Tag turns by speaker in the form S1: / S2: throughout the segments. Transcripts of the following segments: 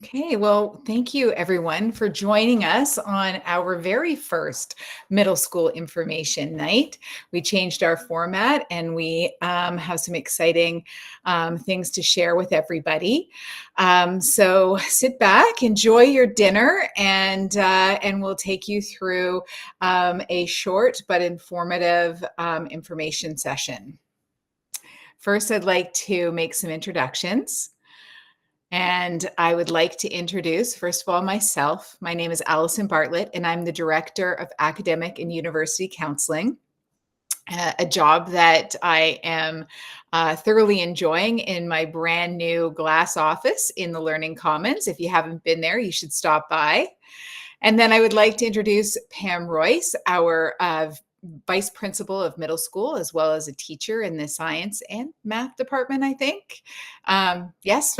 S1: Okay, well, thank you everyone for joining us on our very first middle school information night. We changed our format and we have some exciting things to share with everybody. So sit back, enjoy your dinner, and we'll take you through a short but informative information session. First, I'd like to make some introductions. And I would like to introduce, first of all, myself. My name is Allison Bartlett, and I'm the Director of Academic and University Counseling, a job that I am thoroughly enjoying in my brand new glass office in the Learning Commons. If you haven't been there, you should stop by. And then I would like to introduce Pam Royce, our vice principal of middle school, as well as a teacher in the science and math department, I think. Yes.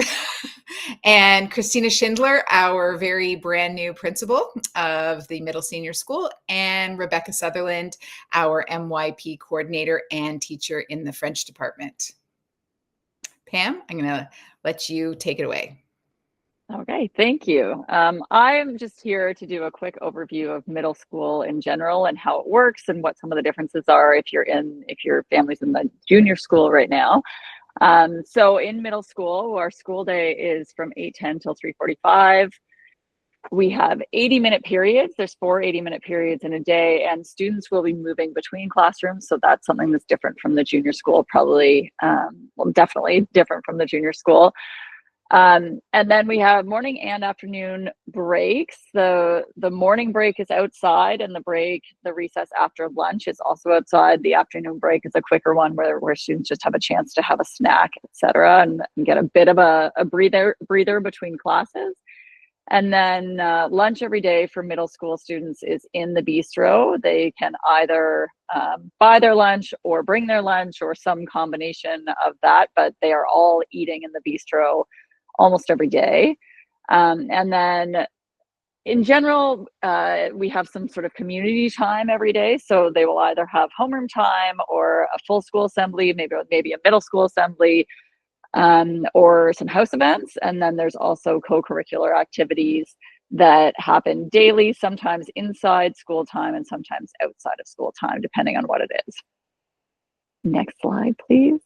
S1: And Christina Schindler, our very brand new principal of the middle senior school, and Rebecca Sutherland, our MYP coordinator and teacher in the French department. Pam, I'm going to let you take it away.
S2: Okay, thank you. I'm just here to do a quick overview of middle school in general and how it works and what some of the differences are if your family's in the junior school right now. So in middle school, our school day is from 8:10 till 3:45. We have 80-minute periods. There's 4 80-minute periods in a day, and students will be moving between classrooms. So that's something that's different from the junior school, probably, definitely different from the junior school. And then we have morning and afternoon breaks. The morning break is outside, and the recess after lunch is also outside. The afternoon break is a quicker one where students just have a chance to have a snack, etc., and get a bit of a breather between classes. And then lunch every day for middle school students is in the bistro. They can either buy their lunch or bring their lunch or some combination of that, but they are all eating in the bistro almost every day. And then in general, we have some sort of community time every day. So they will either have homeroom time or a full school assembly, maybe a middle school assembly, or some house events. And then there's also co-curricular activities that happen daily, sometimes inside school time and sometimes outside of school time, depending on what it is. Next slide, please.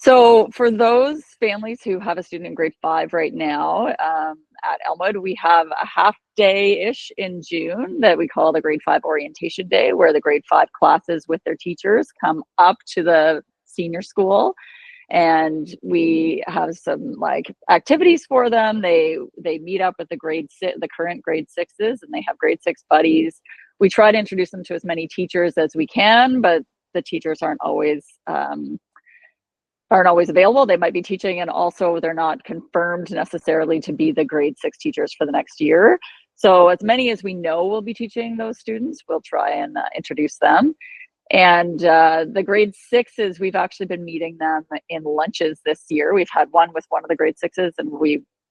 S2: So for those families who have a student in grade 5 right now, at Elmwood, we have a half day-ish in June that we call the grade 5 orientation day, where the grade 5 classes with their teachers come up to the senior school. And we have some activities for them. They meet up with the current grade 6s, and they have grade 6 buddies. We try to introduce them to as many teachers as we can, but the teachers aren't always available. They might be teaching, and also they're not confirmed necessarily to be the grade 6 teachers for the next year. So as many as we know will be teaching those students, we'll try and introduce them. And the grade 6s, we've actually been meeting them in lunches this year. We've had one with one of the grade 6s, and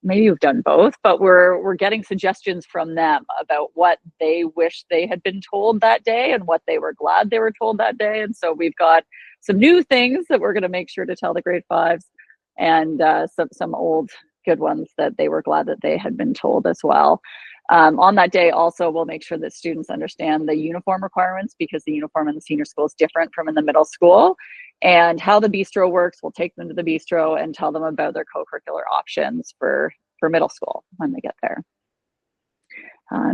S2: maybe we've done both, but we're getting suggestions from them about what they wish they had been told that day and what they were glad they were told that day. And so we've got some new things that we're going to make sure to tell the grade 5s, and some old good ones that they were glad that they had been told as well. On that day also, we'll make sure that students understand the uniform requirements, because the uniform in the senior school is different from in the middle school, and how the bistro works. We'll take them to the bistro and tell them about their co-curricular options for middle school when they get there.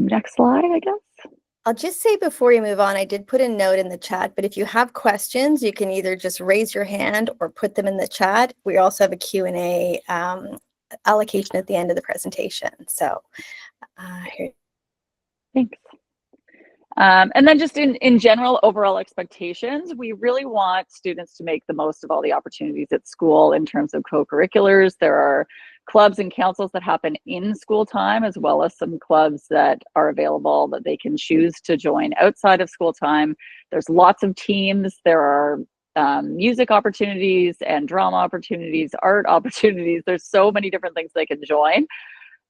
S2: Next slide, I guess.
S3: I'll just say before you move on, I did put a note in the chat, but if you have questions, you can either just raise your hand or put them in the chat. We also have a Q&A allocation at the end of the presentation. So here.
S2: Thanks. And then just in general, overall expectations, we really want students to make the most of all the opportunities at school in terms of co-curriculars. There are clubs and councils that happen in school time, as well as some clubs that are available that they can choose to join outside of school time. There's lots of teams. There are music opportunities and drama opportunities, art opportunities. There's so many different things they can join.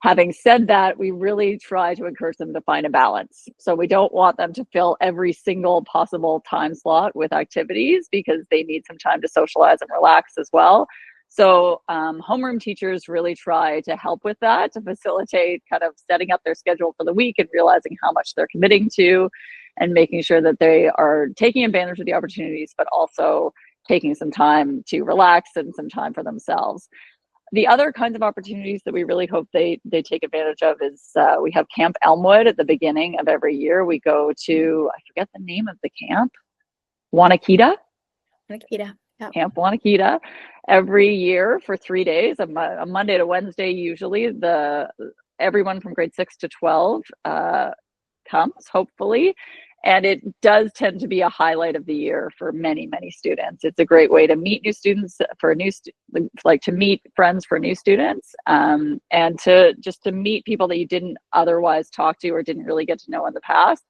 S2: Having said that, we really try to encourage them to find a balance. So we don't want them to fill every single possible time slot with activities, because they need some time to socialize and relax as well. So homeroom teachers really try to help with that, to facilitate kind of setting up their schedule for the week and realizing how much they're committing to, and making sure that they are taking advantage of the opportunities, but also taking some time to relax and some time for themselves. The other kinds of opportunities that we really hope they take advantage of is we have Camp Elmwood at the beginning of every year. We go to, I forget the name of the camp, Wanakita?
S3: Nikita. Yeah.
S2: Camp Wanakita every year for 3 days, a Monday to Wednesday usually. Everyone from grade 6 to 12 comes, hopefully. And it does tend to be a highlight of the year for many, many students. It's a great way to meet new students, to meet friends for new students, and to meet people that you didn't otherwise talk to or didn't really get to know in the past.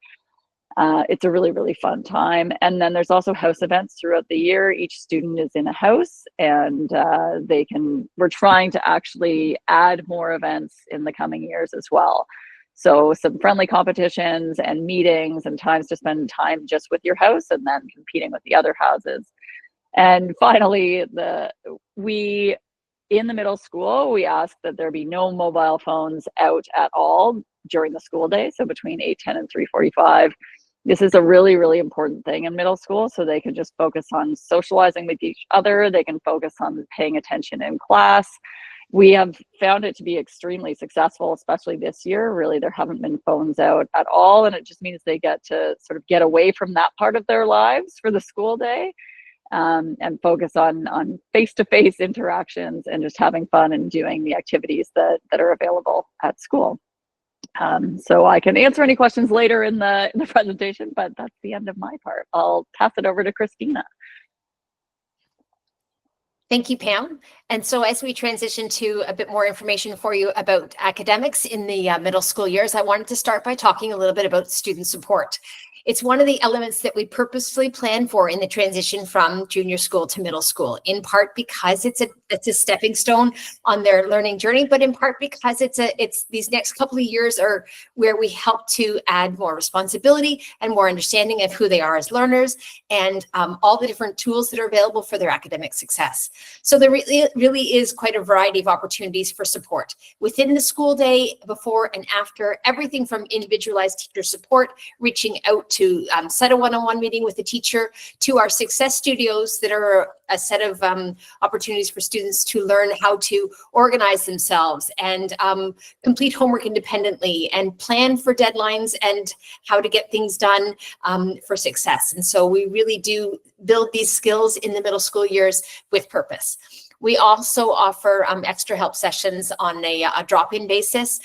S2: It's a really, really fun time. And then there's also house events throughout the year. Each student is in a house, and we're trying to actually add more events in the coming years as well. So some friendly competitions and meetings and times to spend time just with your house and then competing with the other houses. And finally, in the middle school, we ask that there be no mobile phones out at all during the school day. So between 8:10 and 3:45. This is a really, really important thing in middle school, so they can just focus on socializing with each other. They can focus on paying attention in class. We have found it to be extremely successful, especially this year. Really, there haven't been phones out at all, and it just means they get to sort of get away from that part of their lives for the school day, and focus on face-to-face interactions and just having fun and doing the activities that are available at school. So I can answer any questions later in the presentation, but that's the end of my part. I'll pass it over to Christina.
S4: Thank you, Pam. And so as we transition to a bit more information for you about academics in the middle school years, I wanted to start by talking a little bit about student support. It's one of the elements that we purposefully plan for in the transition from junior school to middle school, in part because it's a stepping stone on their learning journey, but in part because it's these next couple of years are where we help to add more responsibility and more understanding of who they are as learners, and all the different tools that are available for their academic success. So there really is quite a variety of opportunities for support within the school day, before and after, everything from individualized teacher support, reaching out to set a one-on-one meeting with the teacher, to our success studios that are a set of opportunities for students to learn how to organize themselves and complete homework independently and plan for deadlines and how to get things done for success. And so we really do build these skills in the middle school years with purpose. We also offer extra help sessions on a drop-in basis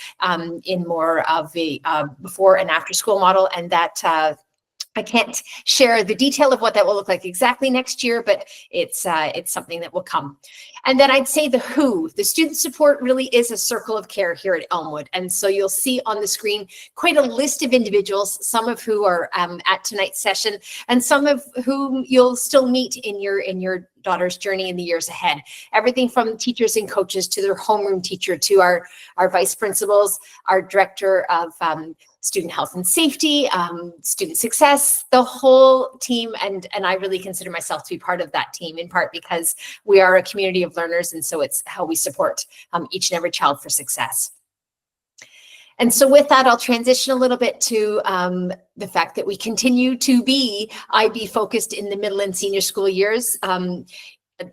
S4: in more of a before and after school model, and that I can't share the detail of what that will look like exactly next year, but it's something that will come. And then I'd say the who, the student support really is a circle of care here at Elmwood. And so you'll see on the screen quite a list of individuals, some of who are at tonight's session, and some of whom you'll still meet in your daughter's journey in the years ahead. Everything from teachers and coaches to their homeroom teacher, to our vice principals, our director of student health and safety, student success, the whole team. And I really consider myself to be part of that team, in part because we are a community of learners. And so it's how we support each and every child for success. And so with that, I'll transition a little bit to the fact that we continue to be IB focused in the middle and senior school years.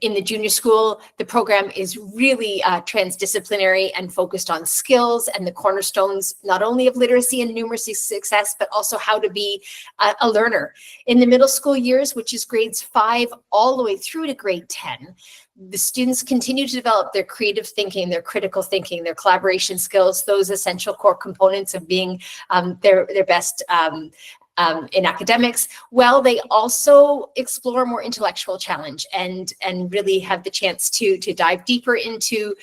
S4: In the junior school, the program is really transdisciplinary and focused on skills and the cornerstones, not only of literacy and numeracy success, but also how to be a learner. In the middle school years, which is grades 5 all the way through to grade 10, the students continue to develop their creative thinking, their critical thinking, their collaboration skills, those essential core components of being their best in academics. Well, they also explore more intellectual challenge and really have the chance to dive deeper into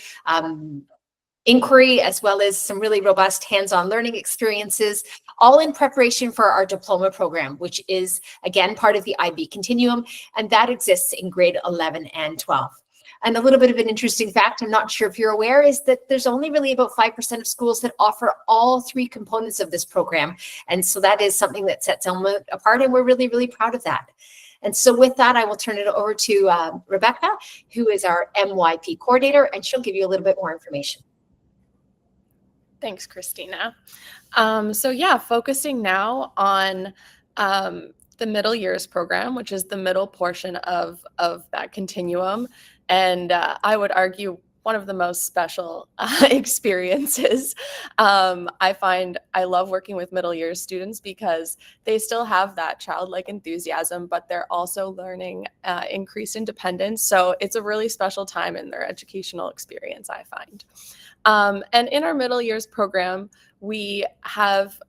S4: inquiry, as well as some really robust hands-on learning experiences, all in preparation for our diploma program, which is again part of the IB Continuum, and that exists in grade 11 and 12. And a little bit of an interesting fact, I'm not sure if you're aware, is that there's only really about 5% of schools that offer all 3 components of this program. And so that is something that sets Elmwood apart, and we're really, really proud of that. And so with that, I will turn it over to Rebecca, who is our MYP coordinator, and she'll give you a little bit more information.
S5: Thanks, Christina. So yeah, focusing now on the middle years program, which is the middle portion of that continuum. And I would argue one of the most special experiences. I find I love working with middle years students because they still have that childlike enthusiasm, but they're also learning increased independence. So it's a really special time in their educational experience, I find. And in our middle years program, we have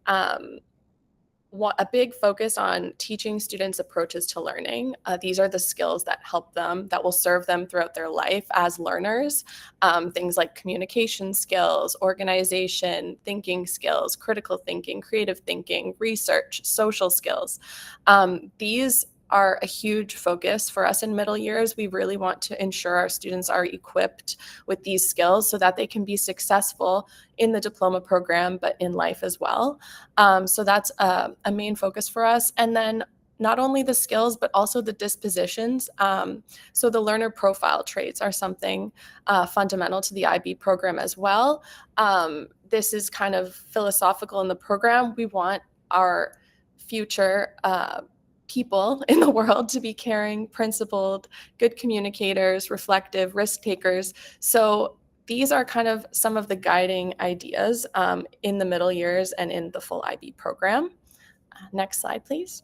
S5: a big focus on teaching students approaches to learning. These are the skills that help them, that will serve them throughout their life as learners. Things like communication skills, organization, thinking skills, critical thinking, creative thinking, research, social skills. These are a huge focus for us in middle years. We really want to ensure our students are equipped with these skills so that they can be successful in the diploma program, but in life as well. So that's a main focus for us. And then not only the skills, but also the dispositions. So the learner profile traits are something fundamental to the IB program as well. This is kind of philosophical in the program. We want our future people in the world to be caring, principled, good communicators, reflective, risk takers. So these are kind of some of the guiding ideas in the middle years and in the full IB program. Next slide, please.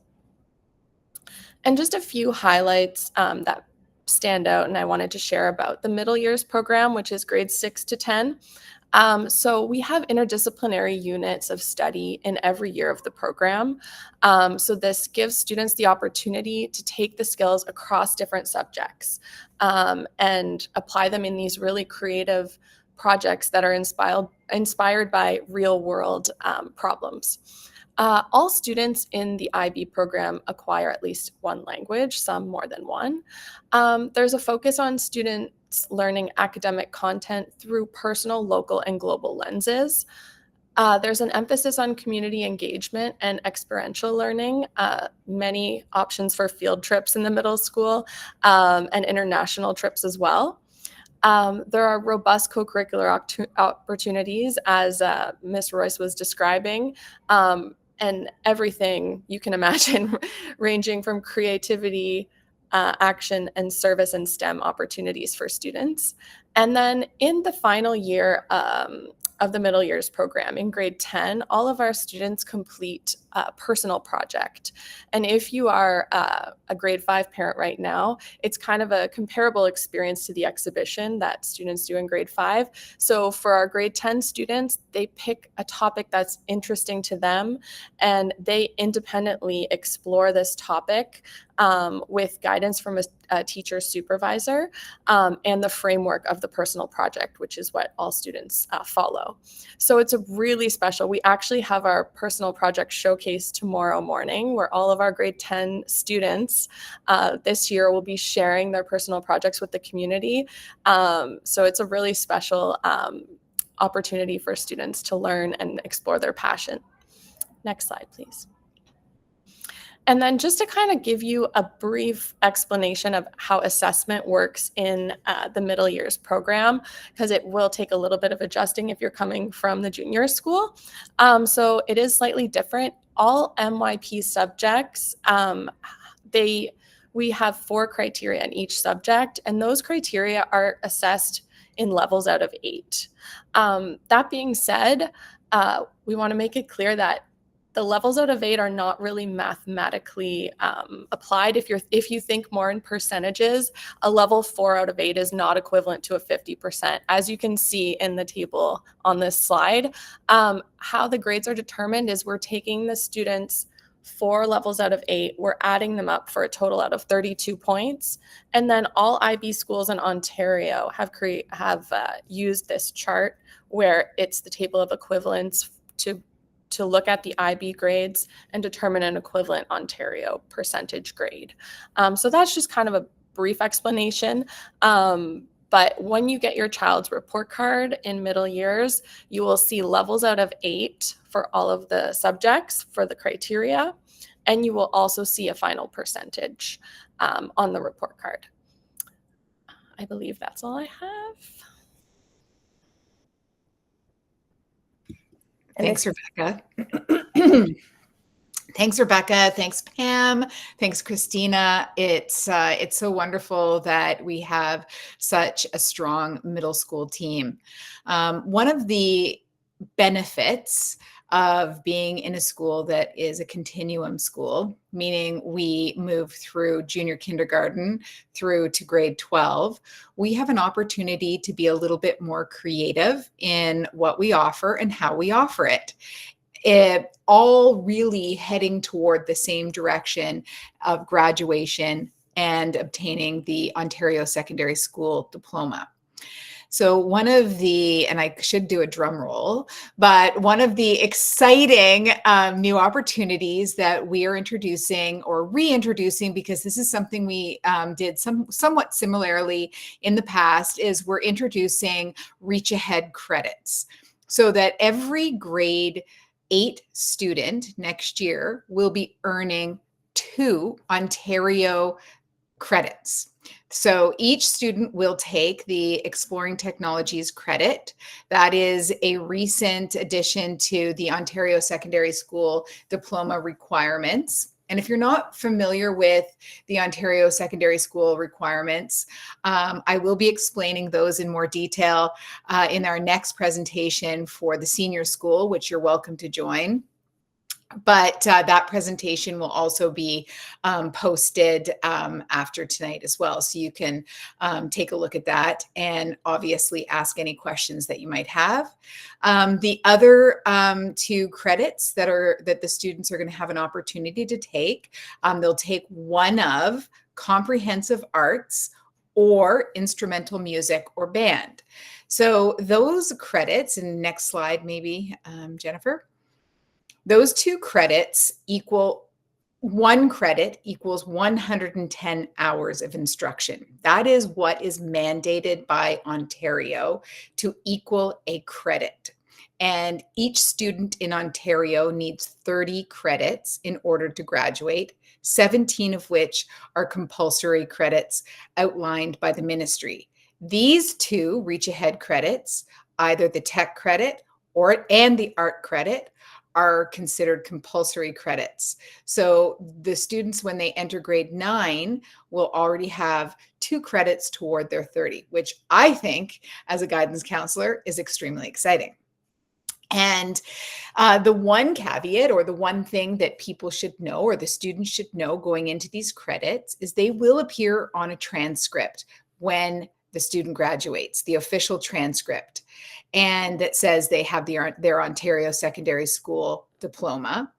S5: And just a few highlights that stand out and I wanted to share about the middle years program, which is grades 6 to 10. So we have interdisciplinary units of study in every year of the program. So this gives students the opportunity to take the skills across different subjects and apply them in these really creative projects that are inspired by real world problems. All students in the IB program acquire at least one language, some more than one. There's a focus on students learning academic content through personal, local, and global lenses. There's an emphasis on community engagement and experiential learning, many options for field trips in the middle school and international trips as well. There are robust co-curricular opportunities, as Ms. Royce was describing, and everything you can imagine, ranging from creativity, action, and service and STEM opportunities for students. And then in the final year of the middle years program, in grade 10, all of our students complete a personal project. And if you are a grade 5 parent right now, it's kind of a comparable experience to the exhibition that students do in grade 5. So for our grade 10 students, they pick a topic that's interesting to them and they independently explore this topic with guidance from a teacher supervisor and the framework of the personal project, which is what all students follow. So it's a really special, we actually have our personal project showcase tomorrow morning where all of our grade 10 students this year will be sharing their personal projects with the community. So it's a really special opportunity for students to learn and explore their passion. Next slide, please. And then just to kind of give you a brief explanation of how assessment works in the middle years program, because it will take a little bit of adjusting if you're coming from the junior school. So it is slightly different. All MYP subjects, we have 4 criteria in each subject, and those criteria are assessed in levels out of 8. That being said, we want to make it clear that the levels out of 8 are not really mathematically applied. If you think more in percentages, a level 4 out of 8 is not equivalent to a 50%. As you can see in the table on this slide, how the grades are determined is we're taking the students 4 levels out of 8, we're adding them up for a total out of 32 points. And then all IB schools in Ontario have used this chart where it's the table of equivalence to look at the IB grades and determine an equivalent Ontario percentage grade. So that's just kind of a brief explanation. But when you get your child's report card in middle years, you will see levels out of 8 for all of the subjects for the criteria. And you will also see a final percentage on the report card. I believe that's all I have.
S1: Thanks, Rebecca. Thanks, Rebecca. Thanks, Pam. Thanks, Christina. It's so wonderful that we have such a strong middle school team. One of the benefits of being in a school that is a continuum school, meaning we move through junior kindergarten through to grade 12, we have an opportunity to be a little bit more creative in what we offer and how we offer it. All really heading toward the same direction of graduation and obtaining the Ontario Secondary School Diploma. So one of the, and I should do a drum roll, but one of the exciting new opportunities that we are introducing or reintroducing, because this is something we did somewhat similarly in the past, is we're introducing Reach Ahead credits so that every grade 8 student next year will be earning 2 Ontario credits. So each student will take the Exploring Technologies credit. That is a recent addition to the Ontario Secondary School Diploma requirements. And if you're not familiar with the Ontario Secondary School requirements, I will be explaining those in more detail in our next presentation for the senior school, which you're welcome to join. But that presentation will also be posted after tonight as well. So you can take a look at that and obviously ask any questions that you might have. The other 2 credits that the students are going to have an opportunity to take, they'll take one of comprehensive arts or instrumental music or band. So those credits, and next slide maybe, Jennifer. Those 2 credits equal, 1 credit equals 110 hours of instruction. That is what is mandated by Ontario to equal a credit. And each student in Ontario needs 30 credits in order to graduate, 17 of which are compulsory credits outlined by the ministry. These 2 Reach Ahead credits, either the tech credit and the art credit, are considered compulsory credits. So the students, when they enter grade 9, will already have 2 credits toward their 30, which I think, as a guidance counselor, is extremely exciting. And the one caveat, or the one thing that people should know, or the students should know going into these credits, is they will appear on a transcript when the student graduates, the official transcript, and that says they have their Ontario Secondary School Diploma.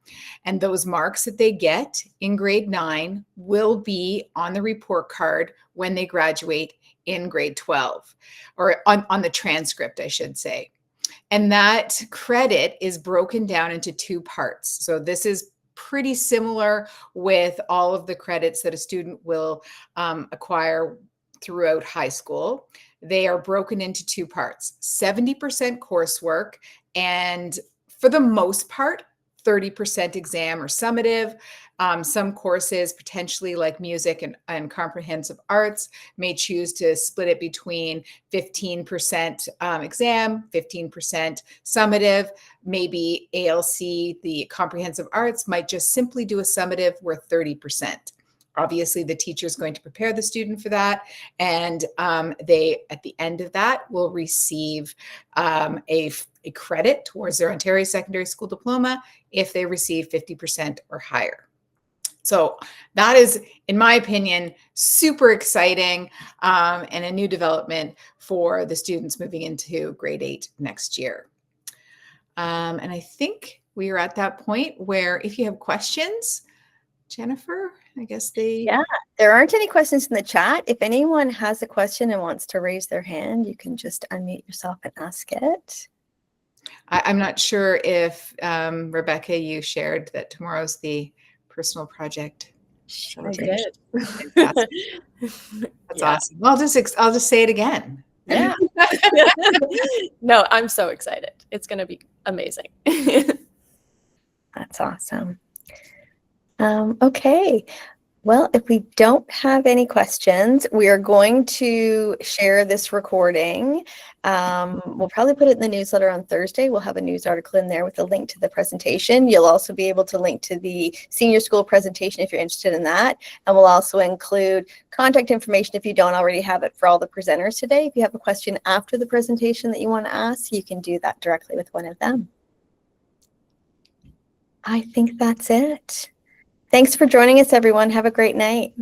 S1: And those marks that they get in grade 9 will be on the report card when they graduate in grade 12, or on the transcript, I should say. And that credit is broken down into 2 parts. So this is pretty similar with all of the credits that a student will acquire throughout high school. They are broken into 2 parts, 70% coursework, and for the most part, 30% exam or summative. Some courses, potentially like music and comprehensive arts, may choose to split it between 15% exam, 15% summative. Maybe ALC, the comprehensive arts, might just simply do a summative worth 30%. Obviously, the teacher is going to prepare the student for that, and they, at the end of that, will receive a credit towards their Ontario Secondary School Diploma if they receive 50% or higher. So that is, in my opinion, super exciting and a new development for the students moving into grade 8 next year. And I think we are at that point where if you have questions, Jennifer, I guess
S3: Yeah, there aren't any questions in the chat. If anyone has a question and wants to raise their hand, you can just unmute yourself and ask it.
S1: I'm not sure if, Rebecca, you shared that tomorrow's the personal project celebration. That's awesome. Well, I'll just say it again.
S5: Yeah. No, I'm so excited. It's going to be amazing.
S3: That's awesome. Okay. Well, if we don't have any questions, we are going to share this recording. We'll probably put it in the newsletter on Thursday. We'll have a news article in there with a link to the presentation. You'll also be able to link to the senior school presentation if you're interested in that. And we'll also include contact information if you don't already have it for all the presenters today. If you have a question after the presentation that you want to ask, you can do that directly with one of them. I think that's it. Thanks for joining us, everyone. Have a great night.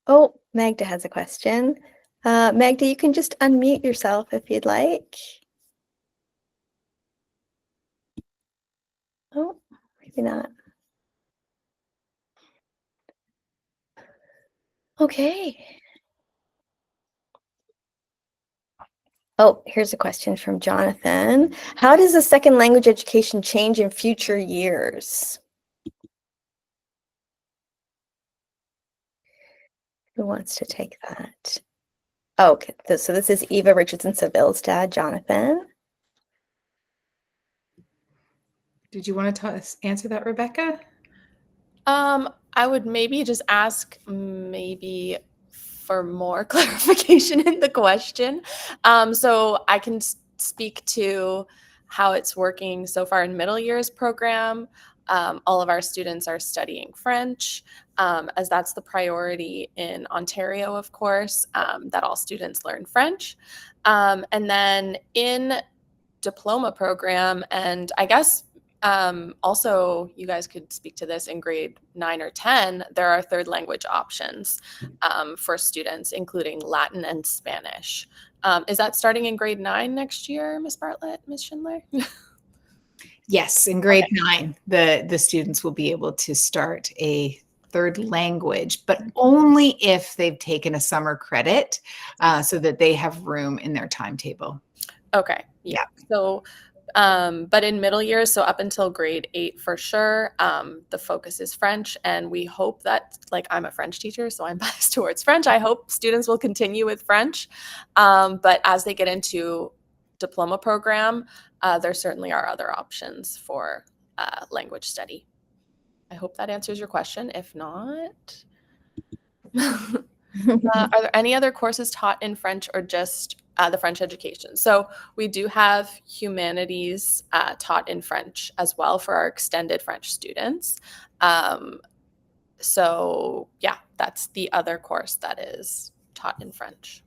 S3: Oh, Magda has a question. Magda, you can just unmute yourself if you'd like. Oh, maybe not. Okay. Oh, here's a question from Jonathan. How does the second language education change in future years? Who wants to take that? Okay, so this is Eva Richardson Seville's dad, Jonathan.
S1: Did you want to answer that, Rebecca?
S5: I would maybe just ask maybe for more clarification in the question. So I can speak to how it's working so far in middle years program. All of our students are studying French, as that's the priority in Ontario, of course, that all students learn French. And then in diploma program, and I guess also, you guys could speak to this in grade 9 or 10. There are third language options for students, including Latin and Spanish. Is that starting in grade 9 next year, Ms. Bartlett, Ms. Schindler?
S1: Yes, in grade 9, the students will be able to start a third language, but only if they've taken a summer credit so that they have room in their timetable.
S5: Okay. Yeah. So but in middle years, so up until grade 8 for sure, the focus is French. And we hope that, like, I'm a French teacher, so I'm biased towards French. I hope students will continue with French. But as they get into diploma program, there certainly are other options for language study. I hope that answers your question. If not, are there any other courses taught in French or just the French education? So we do have humanities taught in French as well for our extended French students. So yeah, that's the other course that is taught in French.